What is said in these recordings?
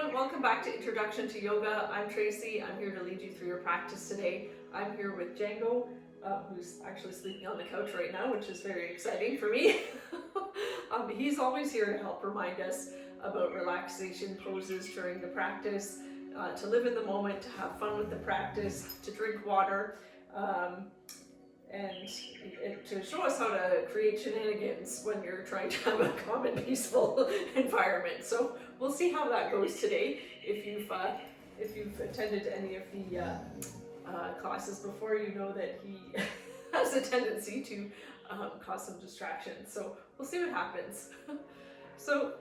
everyone, welcome back to Introduction to Yoga. I'm Tracy. I'm here to lead you through your practice today. I'm here with Django, who's actually sleeping on the couch right now, which is very exciting for me. He's always here to help remind us about relaxation poses during the practice, to live in the moment, to have fun with the practice, to drink water, and to show us how to create shenanigans when you're trying to have a calm and peaceful environment. So we'll see how that goes today. If you've attended any of the classes before, you know that he has a tendency to cause some distractions. So we'll see what happens. So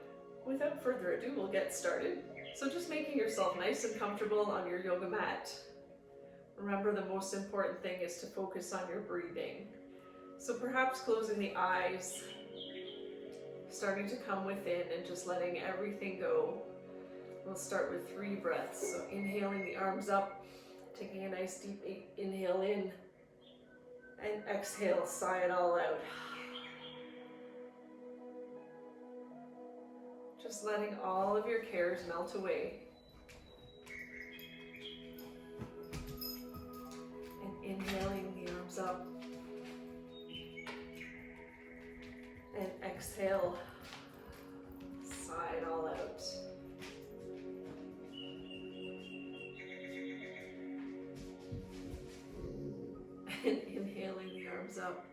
without further ado, we'll get started. So just making yourself nice and comfortable on your yoga mat. Remember, the most important thing is to focus on your breathing. So perhaps closing the eyes, starting to come within and just letting everything go. We'll start with 3 breaths. So inhaling the arms up, taking a nice deep inhale in, and exhale, sigh it all out. Just letting all of your cares melt away. Inhaling the arms up, and exhale, sigh it all out. And inhaling the arms up,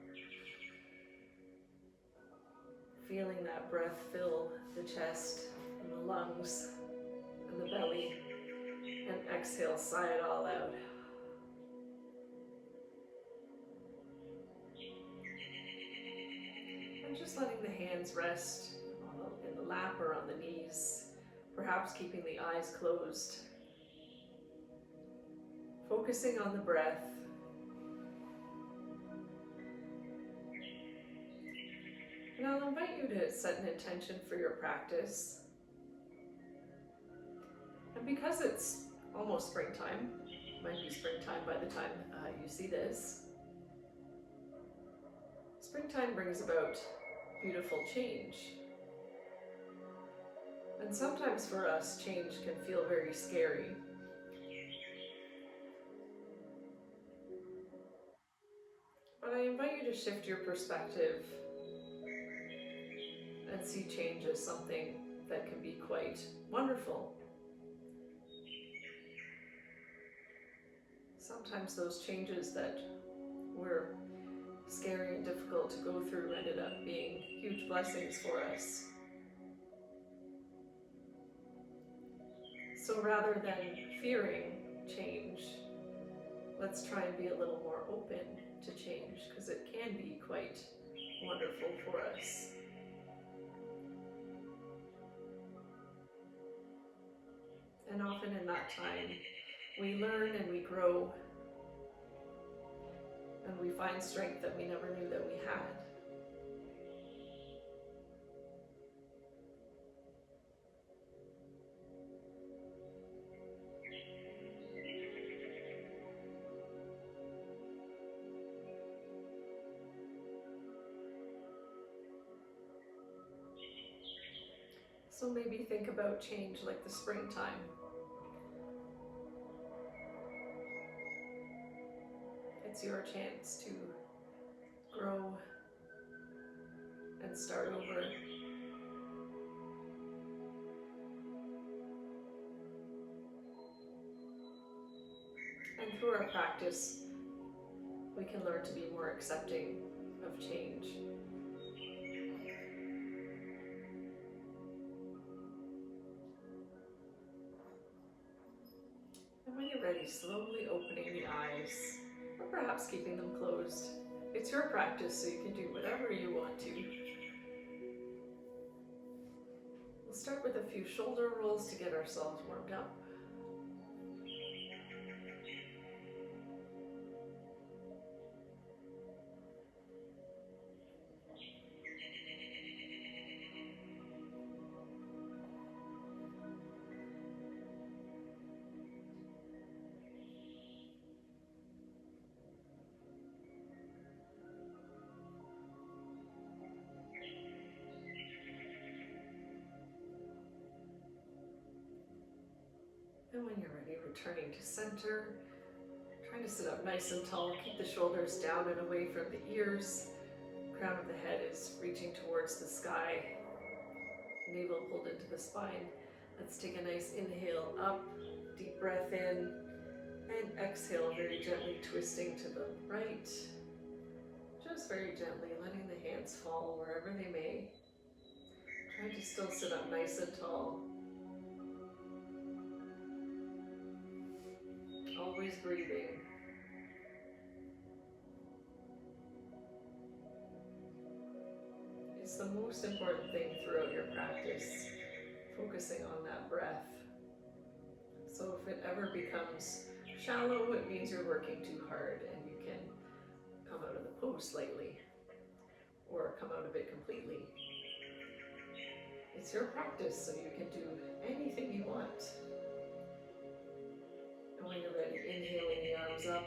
feeling that breath fill the chest and the lungs and the belly, and exhale, sigh it all out. Just letting the hands rest in the lap or on the knees, perhaps keeping the eyes closed. Focusing on the breath. And I'll invite you to set an intention for your practice. And because it's almost springtime, it might be springtime by the time you see this, springtime brings about beautiful change. And sometimes for us, change can feel very scary. But I invite you to shift your perspective and see change as something that can be quite wonderful. Sometimes those changes that were scary and difficult to go through ended up being huge blessings for us. So rather than fearing change, let's try and be a little more open to change, because it can be quite wonderful for us. And often in that time, we learn and we grow, and we find strength that we never knew that we had. So maybe think about change like the springtime. It's your chance to grow and start over. And through our practice, we can learn to be more accepting of change. And when you're ready, slowly opening the eyes, or perhaps keeping them closed. It's your practice, so you can do whatever you want to. We'll start with a few shoulder rolls to get ourselves warmed up. And when you're ready, returning to center. Trying to sit up nice and tall. Keep the shoulders down and away from the ears. Crown of the head is reaching towards the sky. Navel pulled into the spine. Let's take a nice inhale up. Deep breath in. And exhale, very gently twisting to the right. Just very gently letting the hands fall wherever they may. Trying to still sit up nice and tall. Always breathing. It's the most important thing throughout your practice, focusing on that breath. So if it ever becomes shallow, it means you're working too hard and you can come out of the pose slightly or come out of it completely. It's your practice, so you can do anything you want. And when you're ready, inhaling the arms up,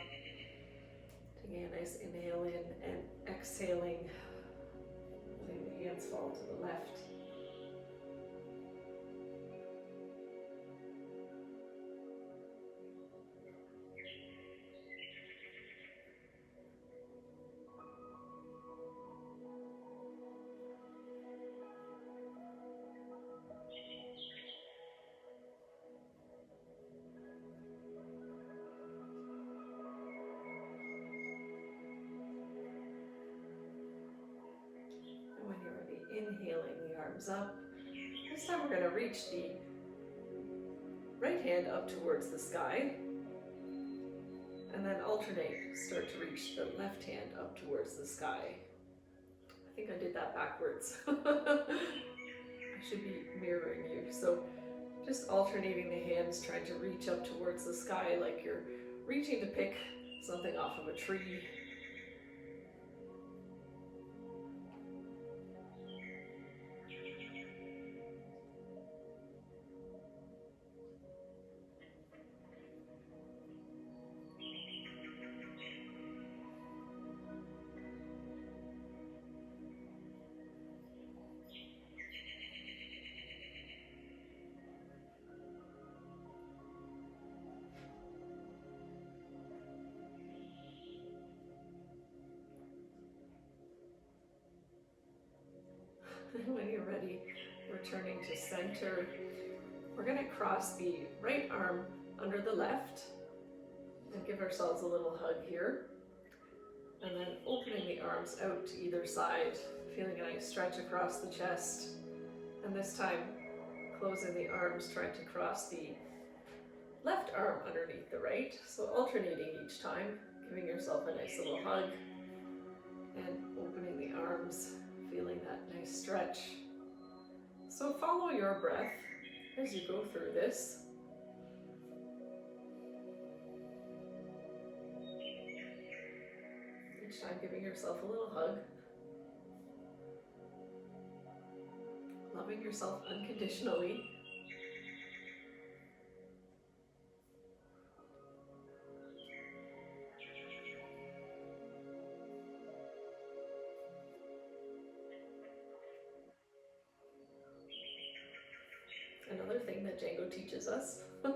taking a nice inhale in and exhaling, letting the hands fall to the left. Inhaling the arms up. This time we're going to reach the right hand up towards the sky and then alternate, start to reach the left hand up towards the sky. I think I did that backwards. I should be mirroring you. So just alternating the hands, trying to reach up towards the sky like you're reaching to pick something off of a tree. When you're ready, returning to center, we're going to cross the right arm under the left and give ourselves a little hug here. And then opening the arms out to either side, feeling a nice stretch across the chest. And this time, closing the arms, trying to cross the left arm underneath the right. So alternating each time, giving yourself a nice little hug and opening the arms, feeling that nice stretch. So follow your breath as you go through this. Each time giving yourself a little hug. Loving yourself unconditionally. Another thing that Django teaches us. And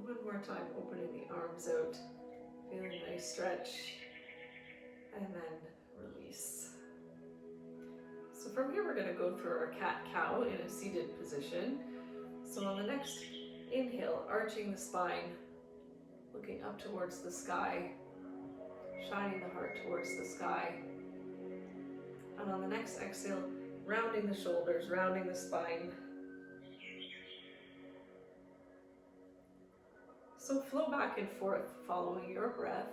one more time, opening the arms out, feeling a nice stretch, and then release. So from here, we're going to go through our cat-cow in a seated position. So on the next inhale, arching the spine, looking up towards the sky, shining the heart towards the sky. And on the next exhale, rounding the shoulders, rounding the spine. So flow back and forth, following your breath.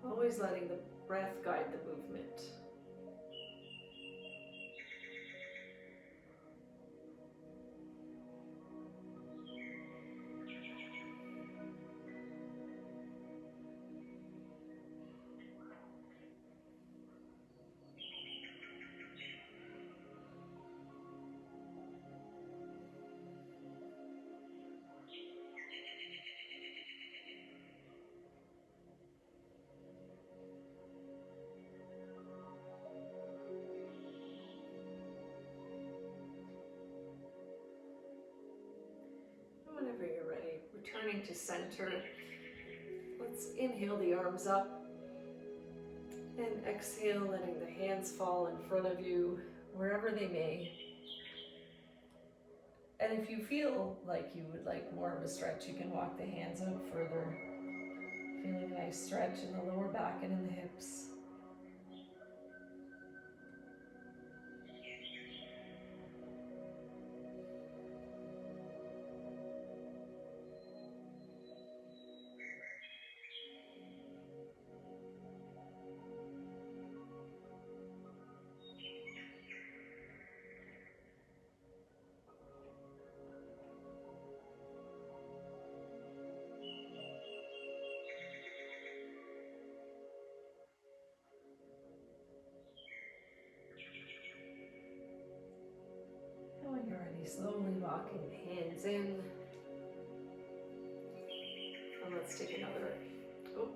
Always letting the breath guide the movement. returning to center. Let's inhale the arms up and exhale, letting the hands fall in front of you, wherever they may. And if you feel like you would like more of a stretch, you can walk the hands out further, feeling a nice stretch in the lower back and in the hips. When you're ready, slowly walking the hands in. And let's take another,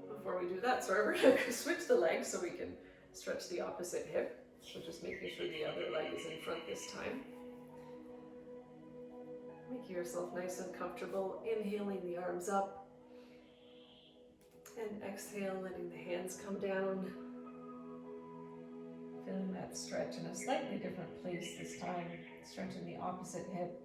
before we do that, sorry, we're going to switch the legs so we can stretch the opposite hip. So just making sure the other leg is in front this time. Making yourself nice and comfortable, inhaling the arms up. And exhale, letting the hands come down. Feeling that stretch in a slightly different place this time, stretching the opposite hip.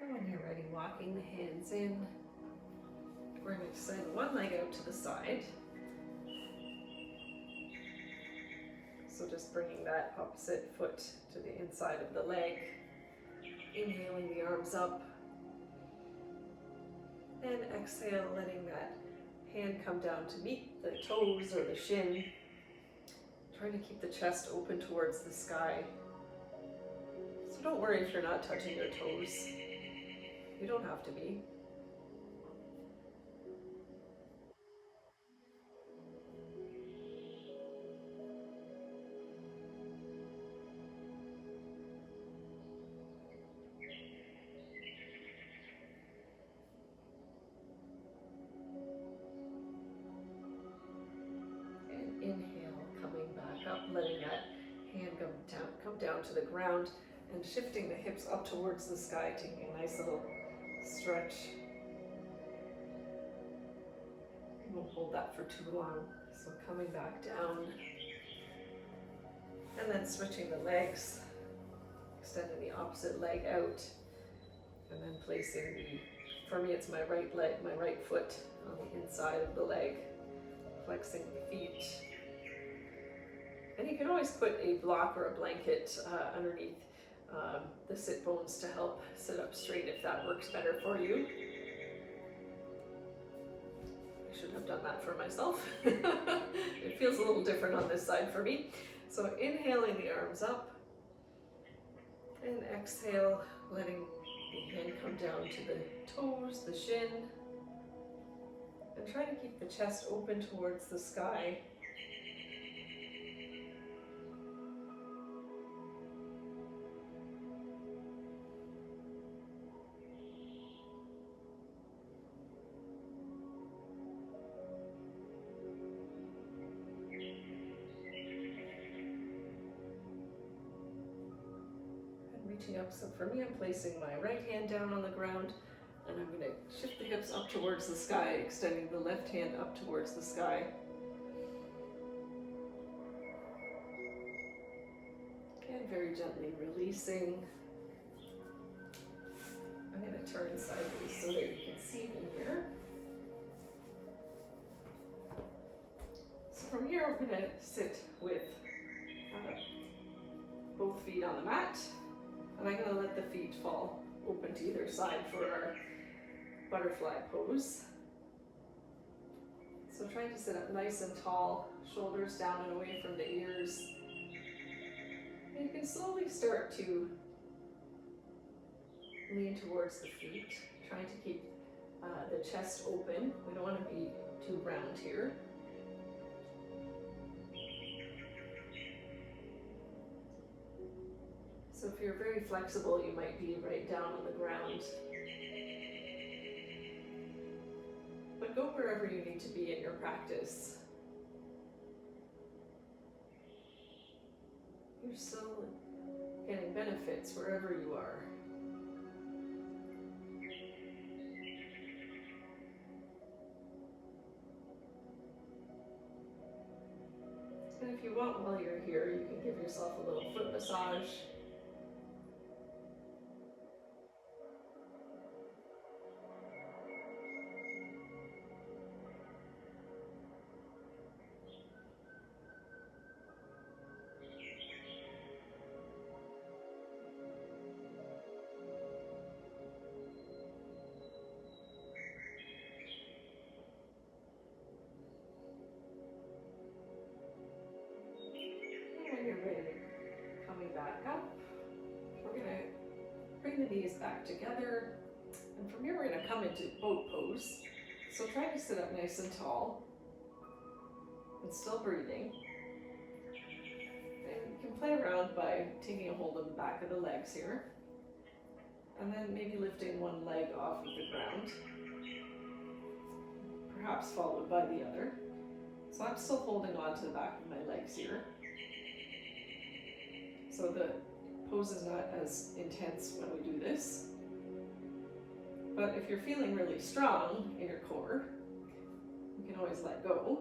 And when you're ready, walking the hands in. We're going to send one leg out to the side. So just bringing that opposite foot to the inside of the leg. Inhaling the arms up. And exhale, letting that hand come down to meet the toes or the shin. Trying to keep the chest open towards the sky. So don't worry if you're not touching your toes. You don't have to be. And inhale, coming back up, letting that hand come down to the ground and shifting the hips up towards the sky, taking a nice little stretch. You won't hold that for too long. So coming back down and then switching the legs, extending the opposite leg out, and then placing for me it's my right leg, my right foot on the inside of the leg, flexing the feet. And you can always put a block or a blanket underneath the sit bones to help sit up straight if that works better for you. I should have done that for myself. It feels a little different on this side for me. So inhaling the arms up and exhale, letting the hand come down to the toes, the shin, and try to keep the chest open towards the sky. Up. So for me, I'm placing my right hand down on the ground and I'm going to shift the hips up towards the sky, extending the left hand up towards the sky. And very gently releasing. I'm going to turn sideways so that you can see me here. So from here, I'm going to sit with both feet on the mat. And I'm going to let the feet fall open to either side for our butterfly pose. So trying to sit up nice and tall, shoulders down and away from the ears. And you can slowly start to lean towards the feet, trying to keep the chest open. We don't want to be too round here. So if you're very flexible, you might be right down on the ground. But go wherever you need to be in your practice. You're still getting benefits wherever you are. And if you want, while you're here, you can give yourself a little foot massage. And when you're ready, coming back up, we're going to bring the knees back together. And from here, we're going to come into boat pose. So try to sit up nice and tall and still breathing. And you can play around by taking a hold of the back of the legs here. And then maybe lifting one leg off of the ground, perhaps followed by the other. So I'm still holding on to the back of my legs here. So the pose is not as intense when we do this. But if you're feeling really strong in your core, you can always let go.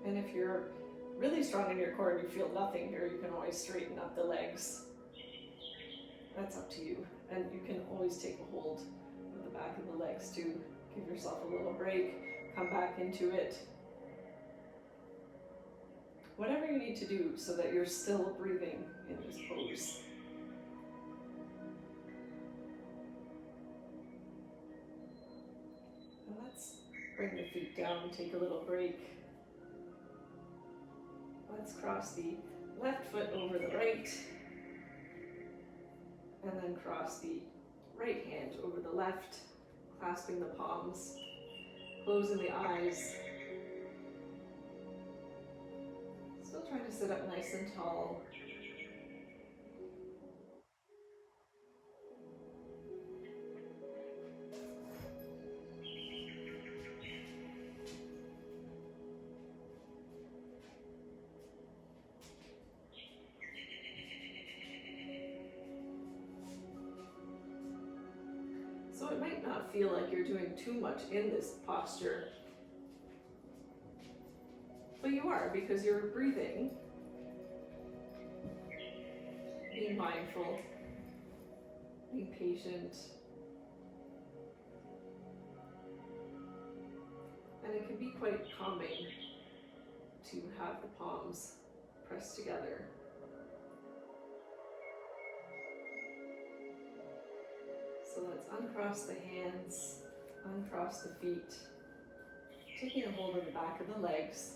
And if you're really strong in your core and you feel nothing here, you can always straighten up the legs. That's up to you. And you can always take a hold of the back of the legs to give yourself a little break, come back into it. Whatever you need to do so that you're still breathing in this pose. And let's bring the feet down and take a little break. Let's cross the left foot over the right, and then cross the right hand over the left, clasping the palms, closing the eyes. Still trying to sit up nice and tall. So it might not feel like you're doing too much in this posture, but you are, because you're breathing, being mindful, being patient, and it can be quite calming to have the palms pressed together. So let's uncross the hands, uncross the feet, taking a hold of the back of the legs,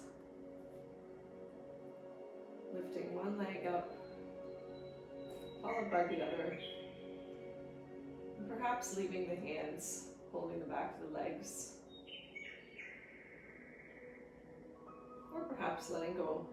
lifting one leg up, followed by the other, and perhaps leaving the hands holding the back of the legs, or perhaps letting go.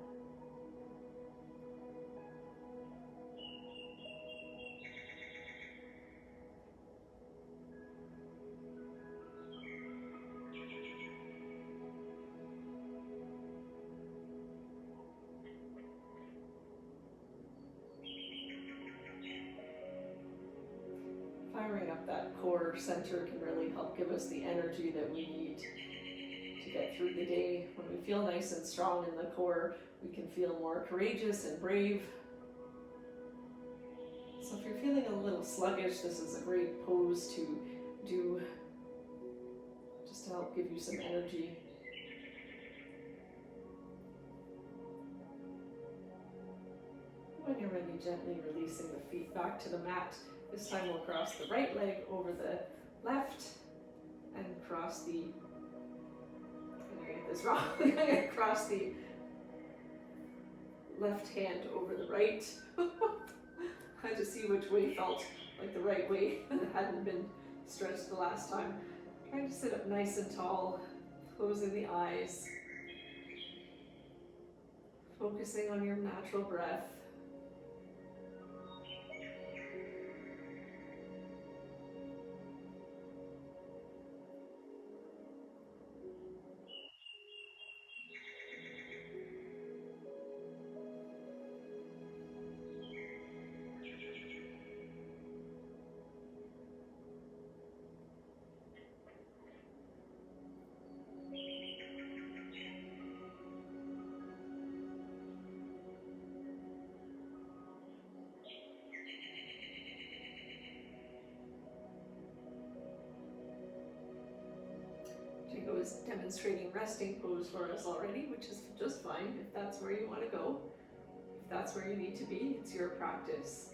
Firing up that core center can really help give us the energy that we need to get through the day. When we feel nice and strong in the core, we can feel more courageous and brave. So if you're feeling a little sluggish, this is a great pose to do, just to help give you some energy. When you're ready, gently releasing the feet back to the mat. This time we'll cross the right leg over the left and cross the, I'm gonna get this wrong, cross the left hand over the right. Had to see which way felt like the right way that hadn't been stretched the last time. Trying to sit up nice and tall, closing the eyes, focusing on your natural breath. Jago is demonstrating resting pose for us already, which is just fine if that's where you want to go. If that's where you need to be, it's your practice.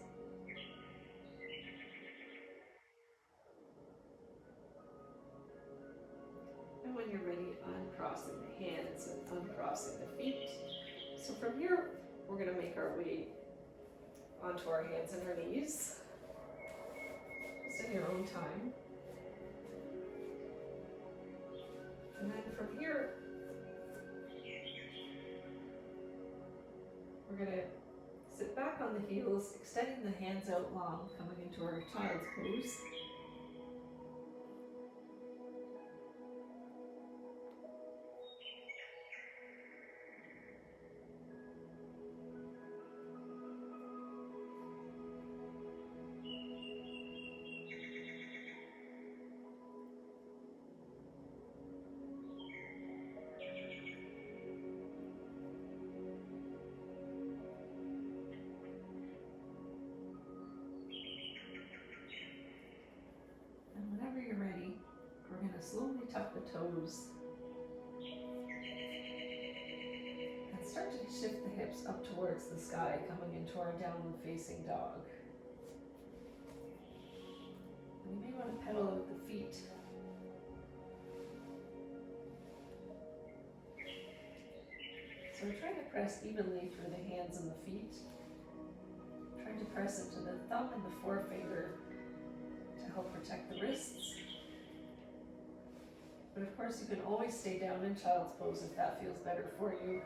And when you're ready, uncrossing the hands and uncrossing the feet. So from here, we're going to make our way onto our hands and our knees, just in your own time. And then from here, we're going to sit back on the heels, extending the hands out long, coming into our child's pose. Slowly tuck the toes and start to shift the hips up towards the sky, coming into our downward facing dog. And you may want to pedal out the feet. So we're trying to press evenly through the hands and the feet. Trying to press into the thumb and the forefinger to help protect the wrists. But of course, you can always stay down in child's pose if that feels better for you.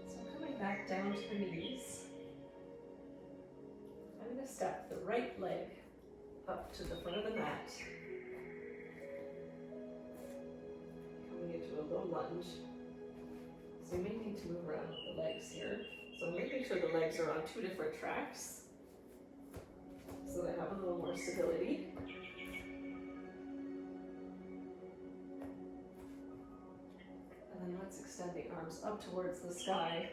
So coming back down to the knees, I'm going to step the right leg up to the front of the mat. Into a low lunge. So you may need to move around the legs here. So making sure the legs are on two different tracks so they have a little more stability. And then let's extend the arms up towards the sky.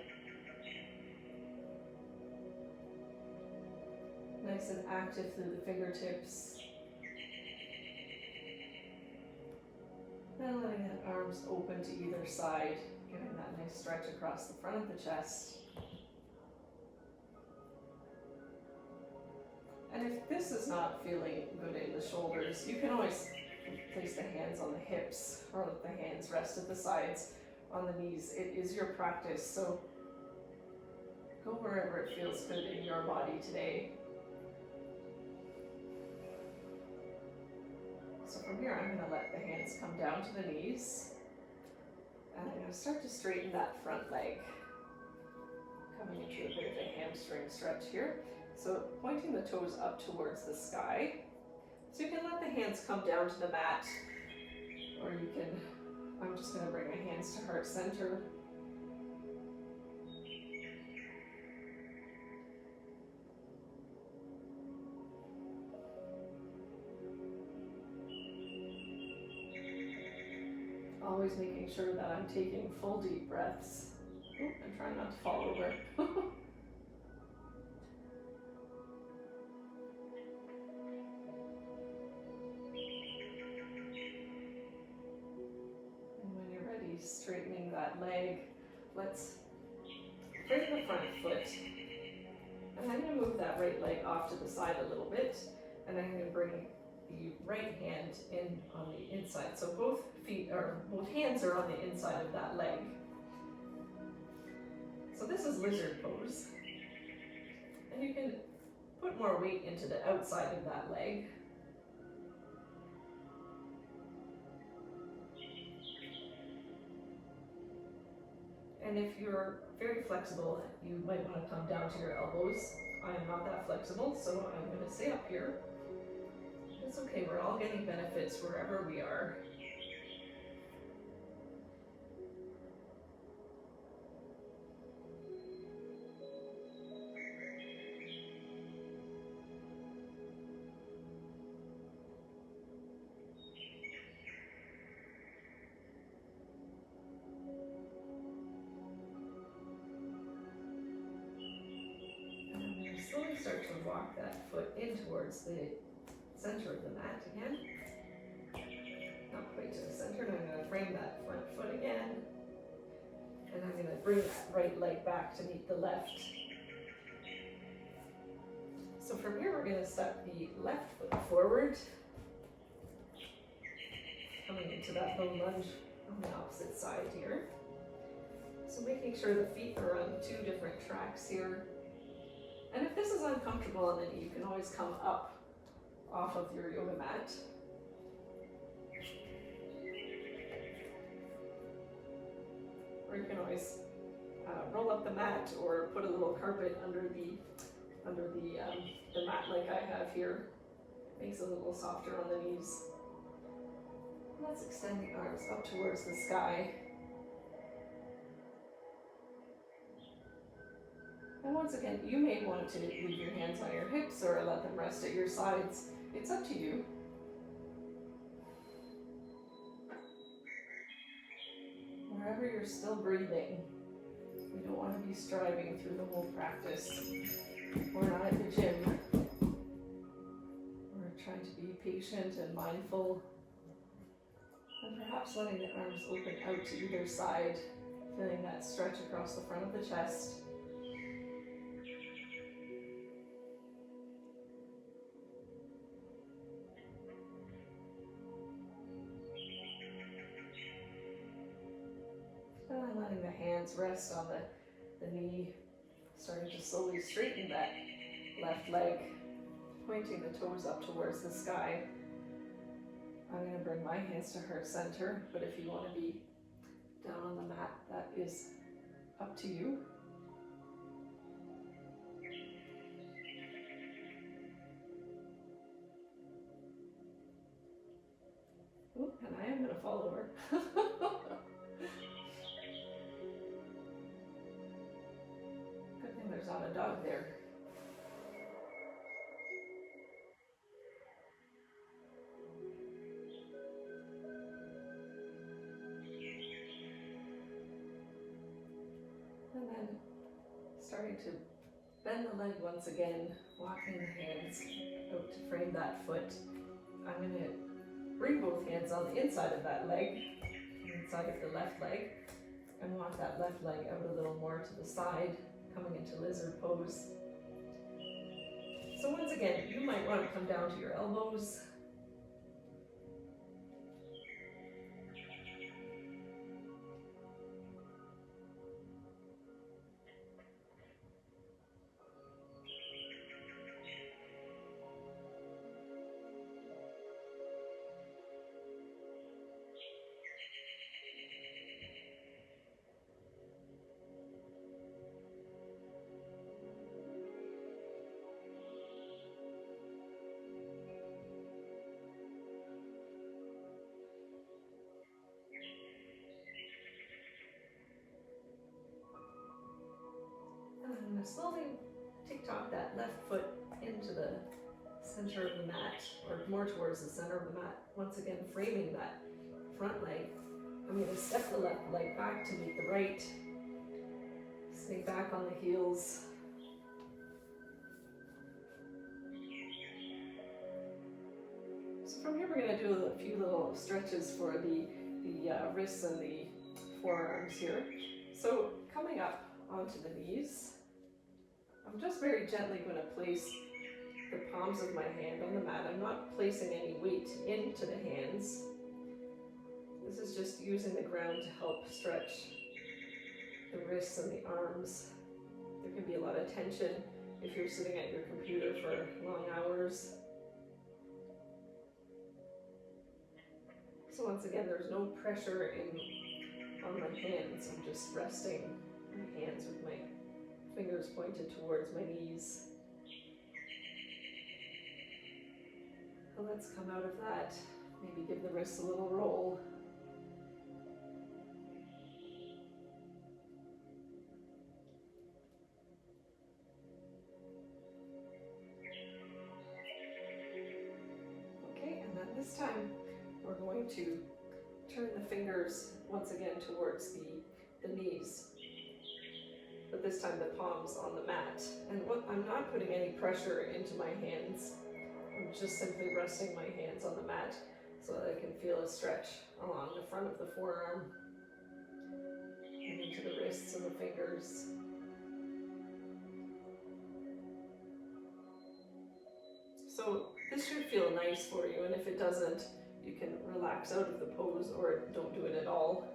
Nice and active through the fingertips. And letting the arms open to either side, giving that nice stretch across the front of the chest. And if this is not feeling good in the shoulders, you can always place the hands on the hips or let the hands rest at the sides on the knees. It is your practice, so go wherever it feels good in your body today. So from here, I'm going to let the hands come down to the knees. And I'm going to start to straighten that front leg. Coming into a bit of a hamstring stretch here. So pointing the toes up towards the sky. So you can let the hands come down to the mat. Or you can, I'm just going to bring my hands to heart center. Always making sure that I'm taking full deep breaths. I'm trying not to fall over. And when you're ready, straightening that leg, let's bring the front foot And I'm going to move that right leg off to the side a little bit, and I'm going to bring the right hand in on the inside. So both hands are on the inside of that leg. So this is lizard pose. And you can put more weight into the outside of that leg. And if you're very flexible, you might want to come down to your elbows. I am not that flexible, so I'm going to stay up here. It's okay, we're all getting benefits wherever we are. Slowly start to walk that foot in towards the center of the mat again. Not quite to the center, and I'm going to frame that front foot again. And I'm going to bring that right leg back to meet the left. So from here we're going to step the left foot forward, coming into that low lunge on the opposite side here. So making sure the feet are on two different tracks here. And if this is uncomfortable on the knee, you can always come up off of your yoga mat. Or you can always roll up the mat or put a little carpet under the mat like I have here. It makes it a little softer on the knees. Let's extend the arms up towards the sky. And once again, you may want to leave your hands on your hips or let them rest at your sides. It's up to you. Wherever you're still breathing, we don't want to be striving through the whole practice. We're not at the gym. We're trying to be patient and mindful. And perhaps letting the arms open out to either side, feeling that stretch across the front of the chest. And letting the hands rest on the knee, starting to slowly straighten that left leg, pointing the toes up towards the sky. I'm going to bring my hands to heart center, but if you want to be down on the mat, that is up to you. Ooh, and I am going to fall over. Good thing there's not a dog there. And then starting to bend the leg once again, walking the hands out to frame that foot. I'm going to bring both hands on the inside of that leg, inside of the left leg, and walk that left leg out a little more to the side, coming into lizard pose. So once again, you might want to come down to your elbows. I'm going to slowly tick-tock that left foot into the center of the mat, or more towards the center of the mat. Once again, framing that front leg. I'm going to step the left leg back to meet the right. Stay back on the heels. So from here we're going to do a few little stretches for the wrists and the forearms here. So coming up onto the knees, I'm just very gently going to place the palms of my hand on the mat. I'm not placing any weight into the hands. This is just using the ground to help stretch the wrists and the arms. There can be a lot of tension if you're sitting at your computer for long hours. So once again, there's no pressure on my hands. I'm just resting my hands with my fingers pointed towards my knees. And let's come out of that. Maybe give the wrists a little roll. Okay, and then this time we're going to turn the fingers once again towards the knees. But this time the palms on the mat. And I'm not putting any pressure into my hands. I'm just simply resting my hands on the mat so that I can feel a stretch along the front of the forearm and into the wrists and the fingers. So this should feel nice for you, and if it doesn't, you can relax out of the pose or don't do it at all.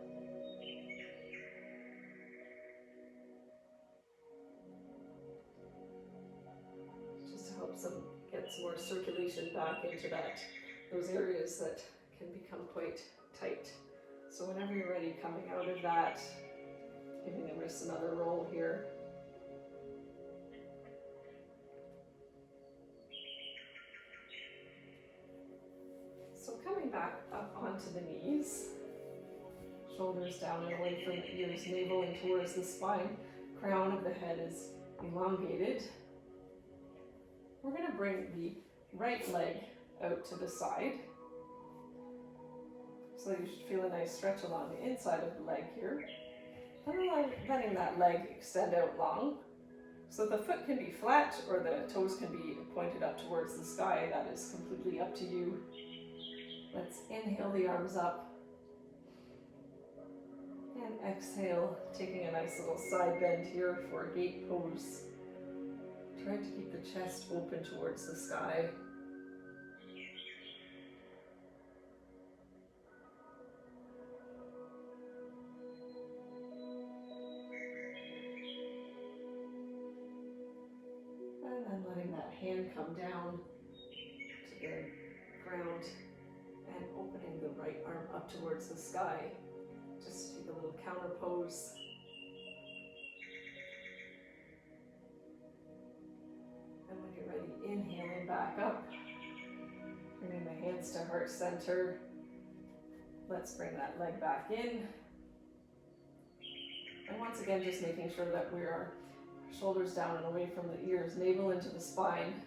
Just to help get some more circulation back into those areas that can become quite tight. So whenever you're ready, coming out of that, giving the wrists another roll here. So coming back up onto the knees, shoulders down and away from the ears, navel in towards the spine, crown of the head is elongated. We're going to bring the right leg out to the side. So you should feel a nice stretch along the inside of the leg here. And letting that leg extend out long. So the foot can be flat or the toes can be pointed up towards the sky. That is completely up to you. Let's inhale the arms up. And exhale, taking a nice little side bend here for a gate pose. Try to keep the chest open towards the sky. And then letting that hand come down to the ground and opening the right arm up towards the sky. Just take a little counter pose. And when you're ready, inhaling back up, bringing the hands to heart center. Let's bring that leg back in. And once again, just making sure that we are shoulders down and away from the ears, navel into the spine.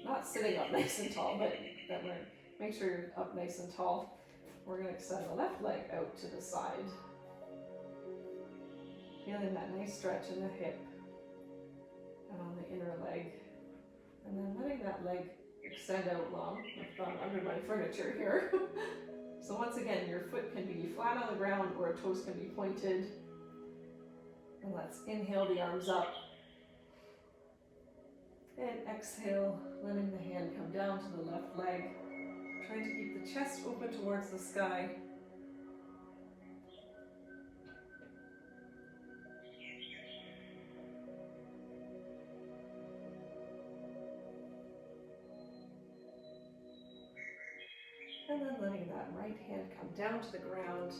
Not sitting up nice and tall, but that we're make sure you're up nice and tall. We're going to extend the left leg out to the side. Feeling that nice stretch in the hip and on the inner leg. And then letting that leg extend out long. I've gone under my furniture here. So once again, your foot can be flat on the ground or toes can be pointed. And let's inhale the arms up. And exhale, letting the hand come down to the left leg. Trying to keep the chest open towards the sky. And then letting that right hand come down to the ground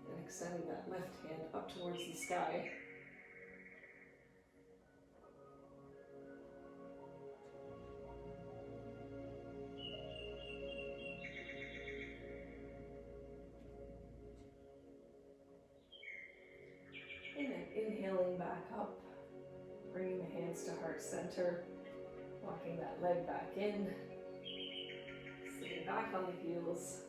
and extending that left hand up towards the sky. And then inhaling back up, bringing the hands to heart center, walking that leg back in. Sitting back on the heels.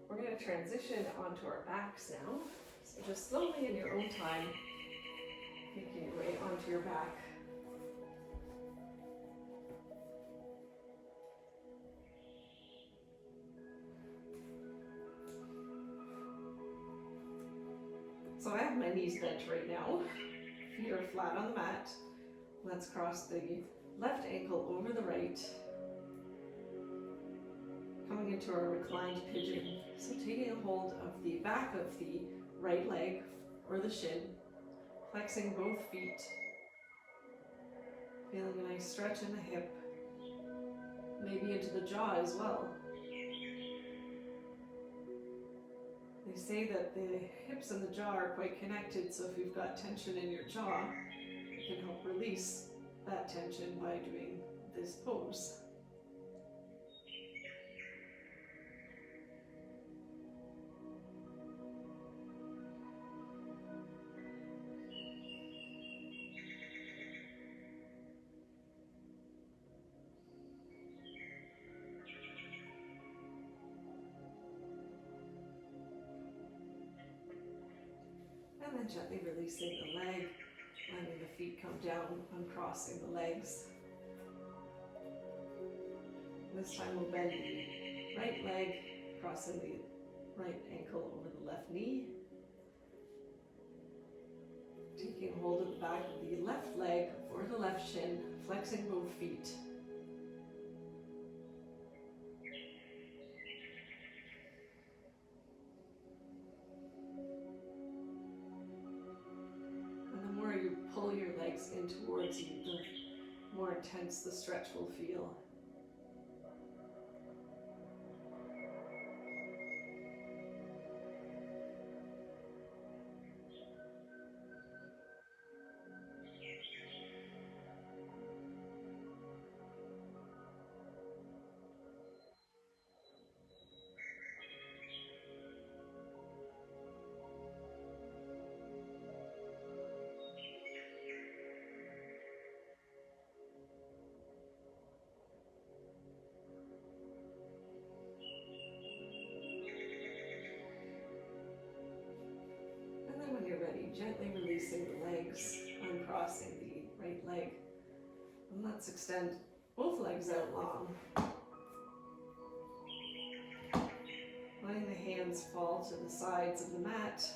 We're going to transition onto our backs now. So just slowly in your own time, making your way onto your back. So I have my knees bent right now. Feet are flat on the mat. Let's cross the left ankle over the right, coming into our reclined pigeon. So taking a hold of the back of the right leg or the shin, flexing both feet, feeling a nice stretch in the hip, maybe into the jaw as well. They say that the hips and the jaw are quite connected, so if you've got tension in your jaw, it can help release that tension by doing this pose. And then gently releasing the leg, letting the feet come down, uncrossing the legs. This time we'll bend the right leg, crossing the right ankle over the left knee. Taking hold of the back of the left leg or the left shin, flexing both feet. Pull your legs in towards you, the more intense the stretch will feel. Gently releasing the legs, uncrossing the right leg. And let's extend both legs out long. Letting the hands fall to the sides of the mat,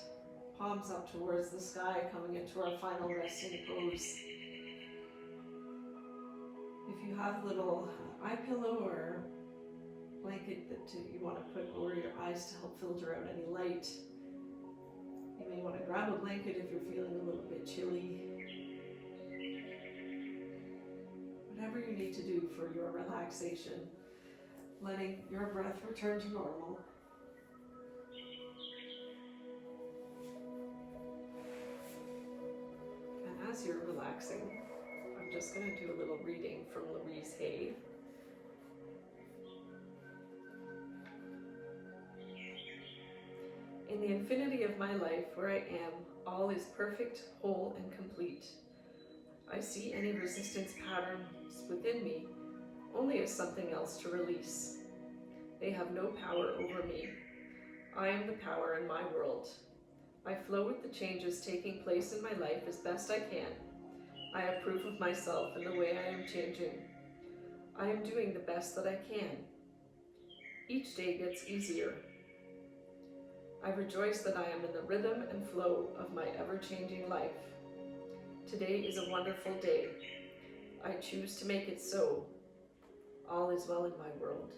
palms up towards the sky, coming into our final resting pose. If you have a little eye pillow or blanket that you want to put over your eyes to help filter out any light, you may want to grab a blanket if you're feeling a little bit chilly. Whatever you need to do for your relaxation, letting your breath return to normal. And as you're relaxing, I'm just going to do a little reading from Louise Hay. In the infinity of my life, where I am, all is perfect, whole, and complete. I see any resistance patterns within me only as something else to release. They have no power over me. I am the power in my world. I flow with the changes taking place in my life as best I can. I approve of myself and the way I am changing. I am doing the best that I can. Each day gets easier. I rejoice that I am in the rhythm and flow of my ever-changing life. Today is a wonderful day. I choose to make it so. All is well in my world.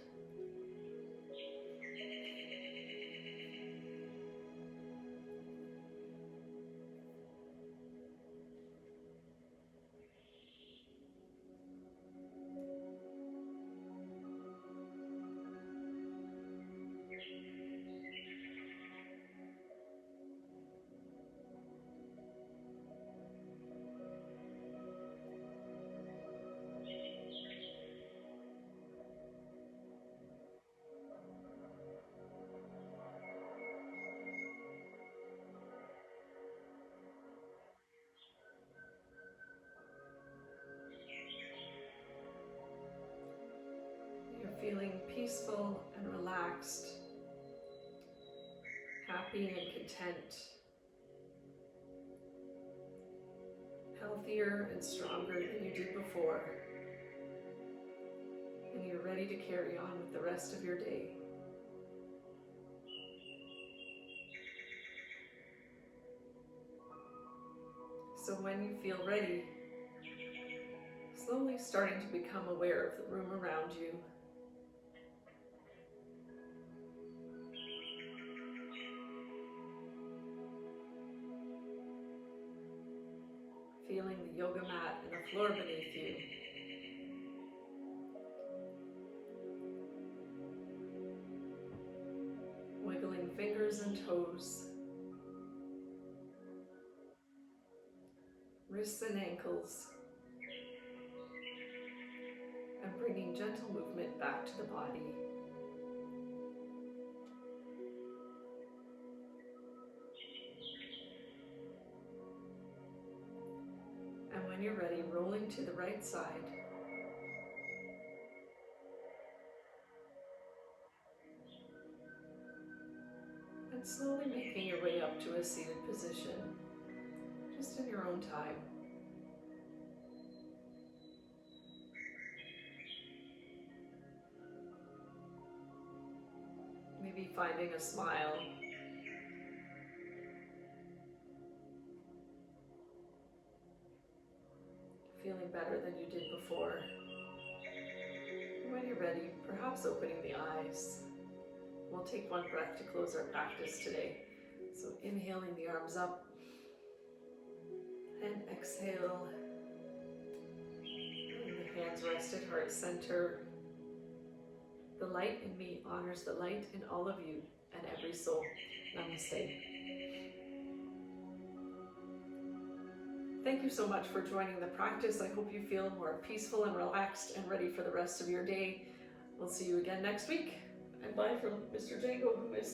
Feeling peaceful and relaxed, happy and content, healthier and stronger than you did before, and you're ready to carry on with the rest of your day. So when you feel ready, Slowly starting to become aware of the room around you. Feeling the yoga mat and the floor beneath you. Wiggling fingers and toes. Wrists and ankles. And bringing gentle movement back to the body. And when you're ready, rolling to the right side. And slowly making your way up to a seated position, just in your own time. Maybe finding a smile. Feeling better than you did before. And when you're ready, perhaps opening the eyes. We'll take one breath to close our practice today. So inhaling the arms up and exhale. And the hands rest at heart center. The light in me honors the light in all of you and every soul. Namaste. Thank you so much for joining the practice. I hope you feel more peaceful and relaxed and ready for the rest of your day. We'll see you again next week. And bye from Mr. Django, who is